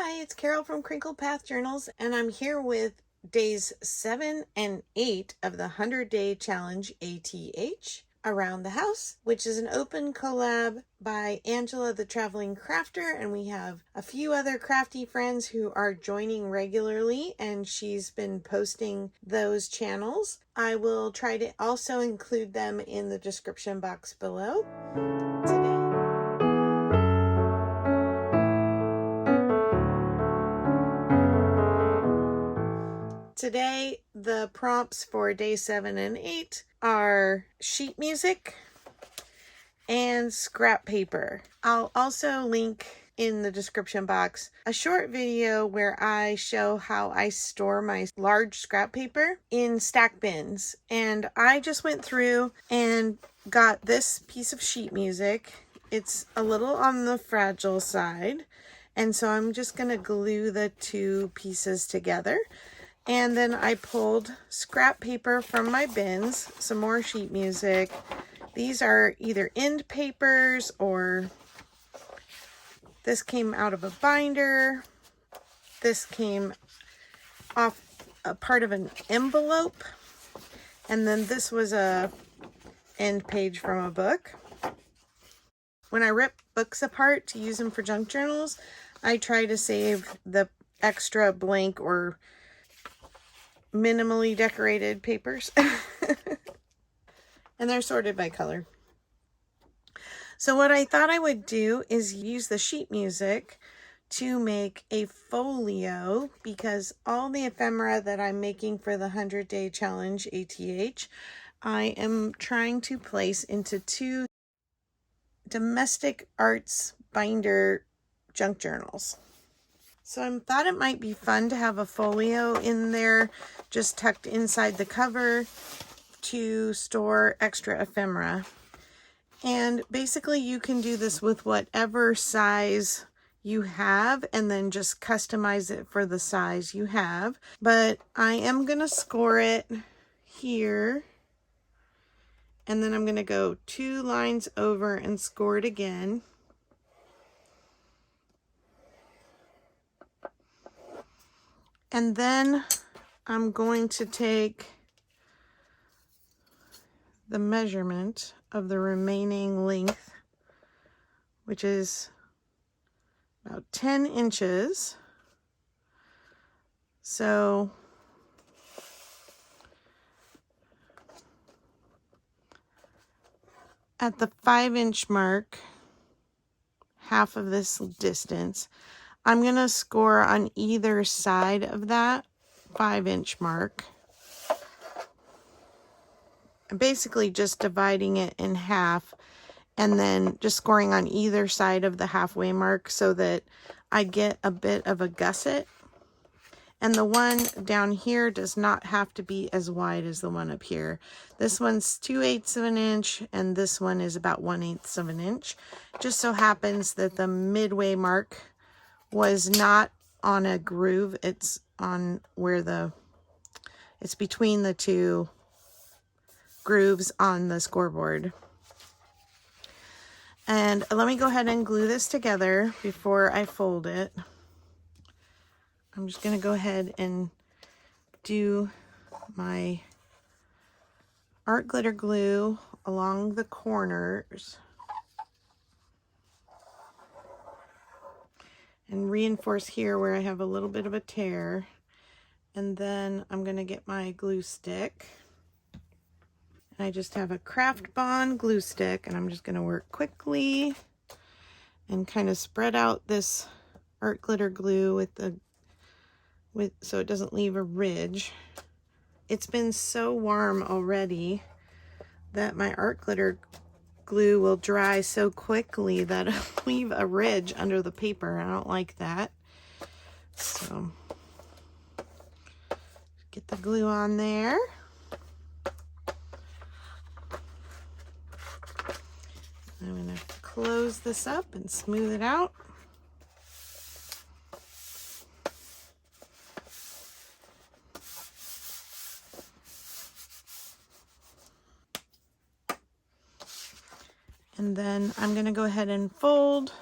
Hi, it's Carol from Crinkle Path Journals, and I'm here with days 7 and 8 of the 100-Day Challenge ATH Around the House, which is an open collab by Angela the Traveling Crafter, and we have a few other crafty friends who are joining regularly, and she's been posting those channels. I will try to also include them in the description box below. Today, the prompts for day 7 and 8 are sheet music and scrap paper. I'll also link in the description box a short video where I show how I store my large scrap paper in stack bins. And I just went through and got this piece of sheet music. It's a little on the fragile side, and so I'm just going to glue the two pieces together. And then I pulled scrap paper from my bins, some more sheet music. These are either end papers, or this came out of a binder. This came off a part of an envelope. And then this was a end page from a book. When I rip books apart to use them for junk journals, I try to save the extra blank or minimally decorated papers. And they're sorted by color. So what I thought I would do is use the sheet music to make a folio, because all the ephemera that I'm making for the 100-Day Challenge ATH, I am trying to place into two domestic arts binder junk journals. So I thought it might be fun to have a folio in there, just tucked inside the cover, to store extra ephemera. And basically you can do this with whatever size you have and then just customize it for the size you have. But I am going to score it here, and then I'm going to go 2 lines over and score it again. And then I'm going to take the measurement of the remaining length, which is about 10 inches. So at the 5-inch mark, half of this distance, I'm going to score on either side of that 5-inch mark. I'm basically just dividing it in half and then just scoring on either side of the halfway mark so that I get a bit of a gusset. And the one down here does not have to be as wide as the one up here. This one's 2/8 of an inch, and this one is about 1/8 of an inch. Just so happens that the midway mark was not on a groove. It's on where it's between the two grooves on the scoreboard. And let me go ahead and glue this together before I fold it. I'm just going to go ahead and do my art glitter glue along the corners and reinforce here where I have a little bit of a tear. And then I'm going to get my glue stick. And I just have a Craft Bond glue stick, and I'm just going to work quickly and kind of spread out this art glitter glue so it doesn't leave a ridge. It's been so warm already that my art glitter glue will dry so quickly that it'll leave a ridge under the paper. I don't like that. So get the glue on there. I'm going to close this up and smooth it out. And then I'm going to go ahead and fold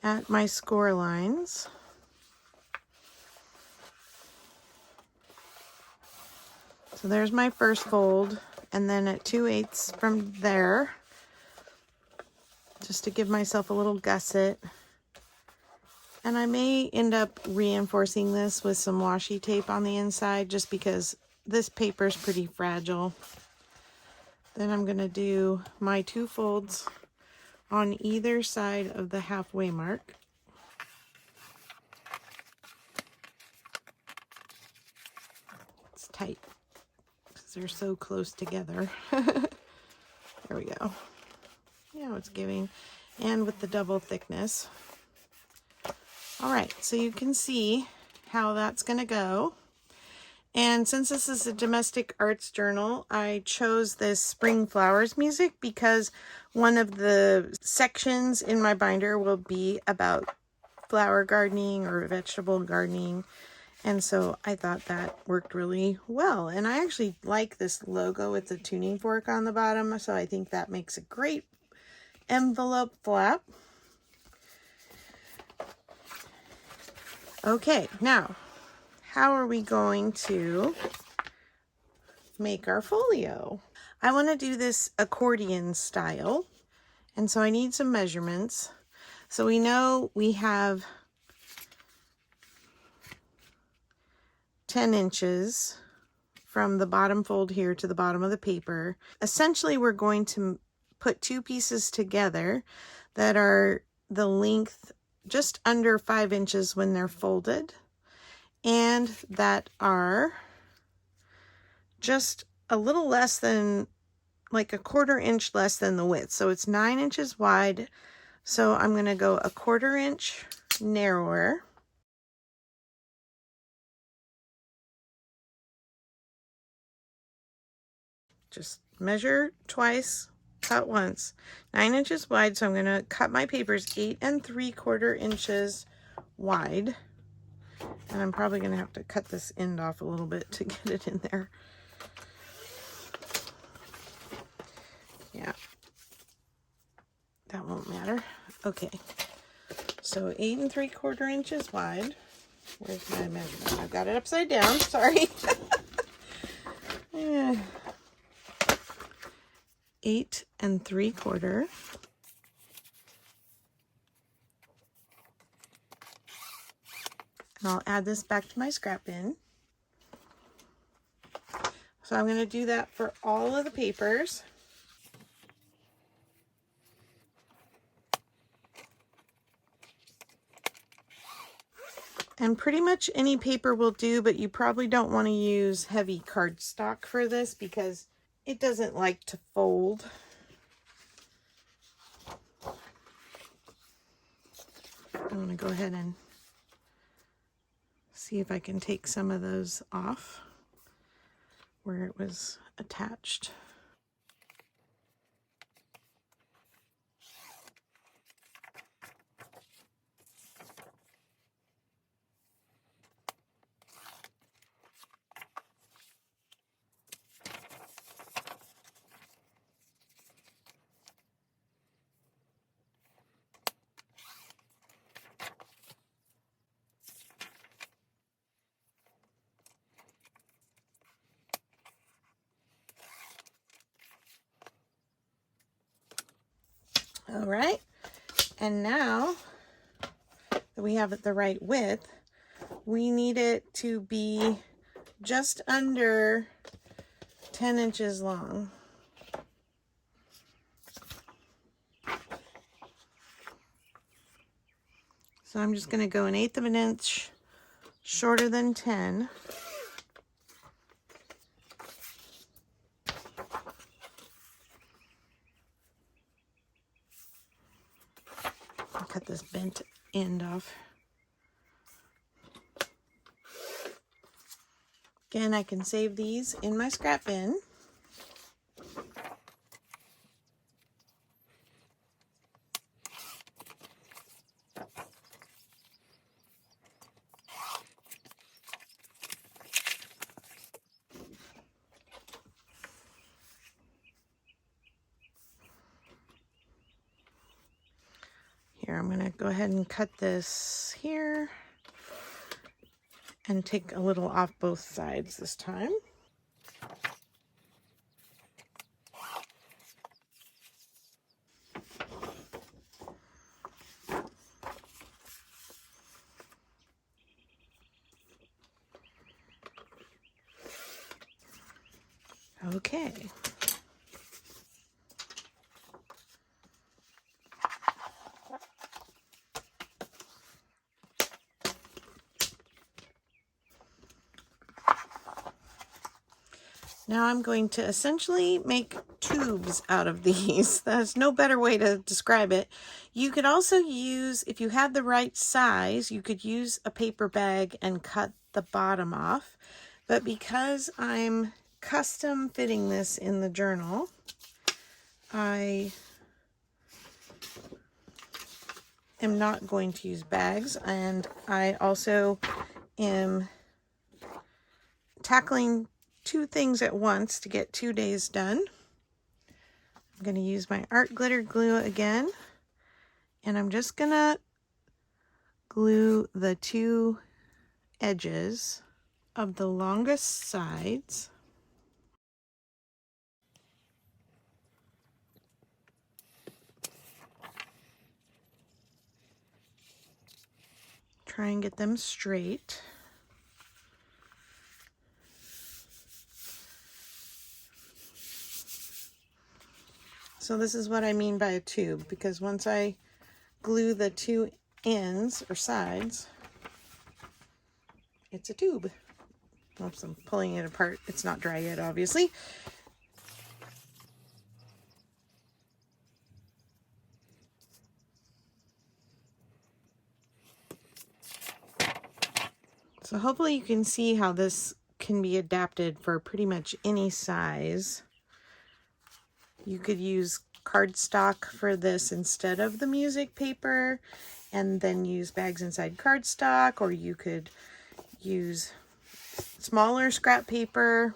at my score lines. So there's my first fold, and then at 2/8 from there, just to give myself a little gusset. And I may end up reinforcing this with some washi tape on the inside just because this paper is pretty fragile. Then I'm going to do my 2 folds on either side of the halfway mark. It's tight because they're so close together. There we go. Yeah, it's giving. And with the double thickness. All right, so you can see how that's going to go. And since this is a domestic arts journal, I chose this Spring Flowers music because one of the sections in my binder will be about flower gardening or vegetable gardening. And so I thought that worked really well. And I actually like this logo with the tuning fork on the bottom. So I think that makes a great envelope flap. Okay, now, how are we going to make our folio? I want to do this accordion style, and so I need some measurements. So we know we have 10 inches from the bottom fold here to the bottom of the paper. Essentially, we're going to put 2 pieces together that are the length just under 5 inches when they're folded, and that are just a little less than, like a 1/4 inch less than the width. So it's 9 inches wide. So I'm going to go a 1/4 inch narrower. Just measure twice, cut once. 9 inches wide, so I'm going to cut my papers 8 3/4 inches wide. And I'm probably going to have to cut this end off a little bit to get it in there. Yeah, that won't matter. Okay, so 8 3/4 inches wide. Where's my measurement? I've got it upside down, sorry. Yeah. 8 3/4. And I'll add this back to my scrap bin. So I'm going to do that for all of the papers. And pretty much any paper will do, but you probably don't want to use heavy cardstock for this because it doesn't like to fold. I'm going to go ahead and see if I can take some of those off where it was attached. All right, and now that we have it the right width, we need it to be just under 10 inches long. So I'm just going to go 1/8 of an inch shorter than 10. I'll cut this bent end off. Again, I can save these in my scrap bin. Here, here. I'm gonna go ahead and cut this here and take a little off both sides this time. Okay. Now I'm going to essentially make tubes out of these. There's no better way to describe it. You could also use, if you had the right size, you could use a paper bag and cut the bottom off. But because I'm custom fitting this in the journal, I am not going to use bags, and I also am tackling two things at once to get 2 days done. I'm going to use my art glitter glue again, and I'm just going to glue the two edges of the longest sides. Try and get them straight. So this is what I mean by a tube, because once I glue the two ends or sides, it's a tube. Oops, I'm pulling it apart. It's not dry yet, obviously. So hopefully you can see how this can be adapted for pretty much any size. You could use cardstock for this instead of the music paper, and then use bags inside cardstock, or you could use smaller scrap paper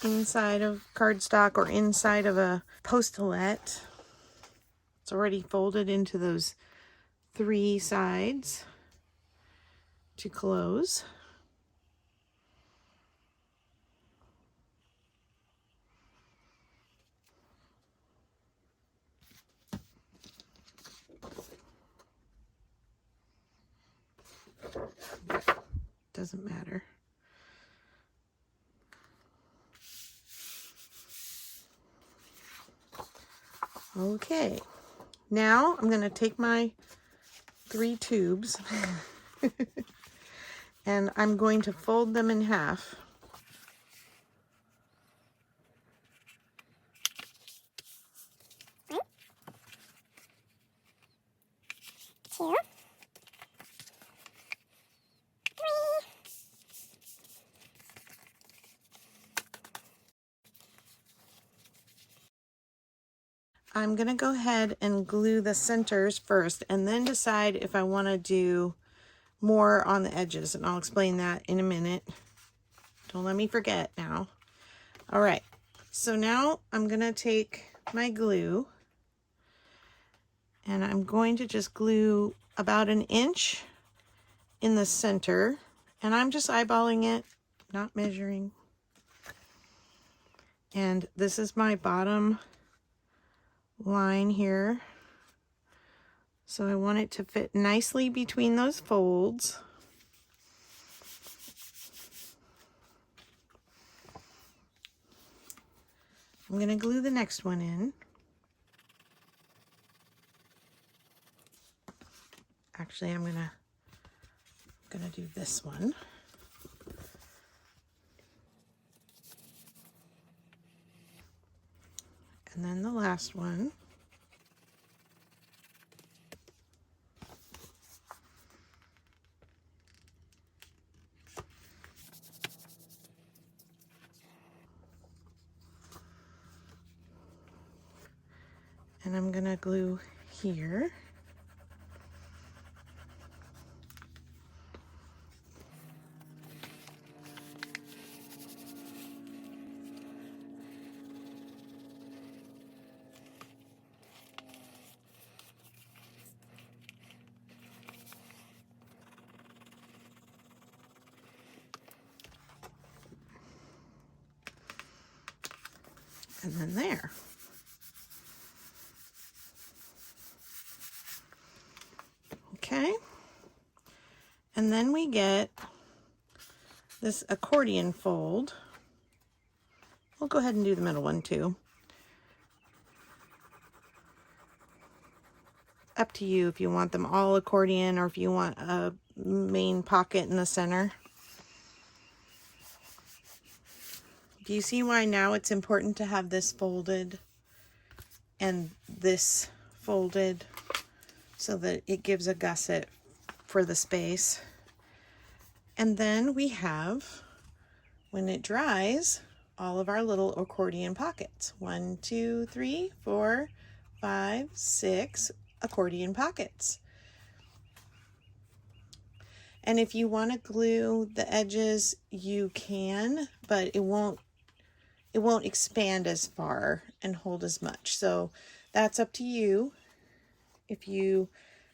inside of cardstock or inside of a post-it. It's already folded into those 3 sides to close. Doesn't matter. Okay, now I'm going to take my 3 tubes and I'm going to fold them in half. Two. I'm going to go ahead and glue the centers first and then decide if I want to do more on the edges, and I'll explain that in a minute. Don't let me forget now. All right, so now I'm going to take my glue and I'm going to just glue about 1 inch in the center, and I'm just eyeballing it, not measuring. And this is my bottom line here. So I want it to fit nicely between those folds. I'm going to glue the next one in. Actually, I'm gonna do this one. And then the last one. And I'm gonna glue here. And then there. Okay. And then we get this accordion fold. We'll go ahead and do the middle one too. Up to you if you want them all accordion or if you want a main pocket in the center. Do you see why now it's important to have this folded and this folded so that it gives a gusset for the space? And then we have, when it dries, all of our little accordion pockets. 1, 2, 3, 4, 5, 6 accordion pockets. And if you want to glue the edges, you can, but it won't expand as far and hold as much. So that's up to you. If you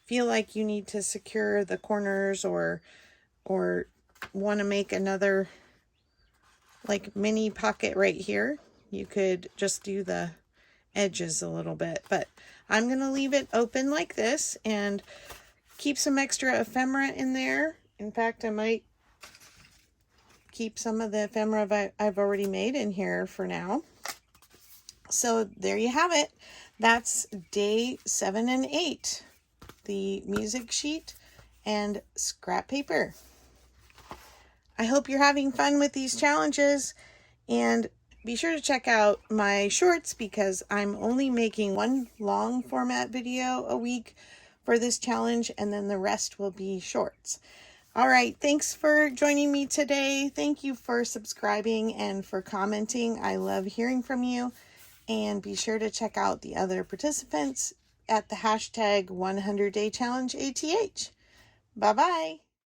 feel like you need to secure the corners or want to make another like mini pocket right here, you could just do the edges a little bit, but I'm going to leave it open like this and keep some extra ephemera in there. In fact, I might keep some of the ephemera I've already made in here for now. So there you have it. That's day 7 and 8, the music sheet and scrap paper. I hope you're having fun with these challenges, and be sure to check out my shorts because I'm only making one long format video a week for this challenge, and then the rest will be shorts. All right, thanks for joining me today. Thank you for subscribing and for commenting. I love hearing from you. And be sure to check out the other participants at the hashtag 100 Day Challenge ATH. Bye-bye.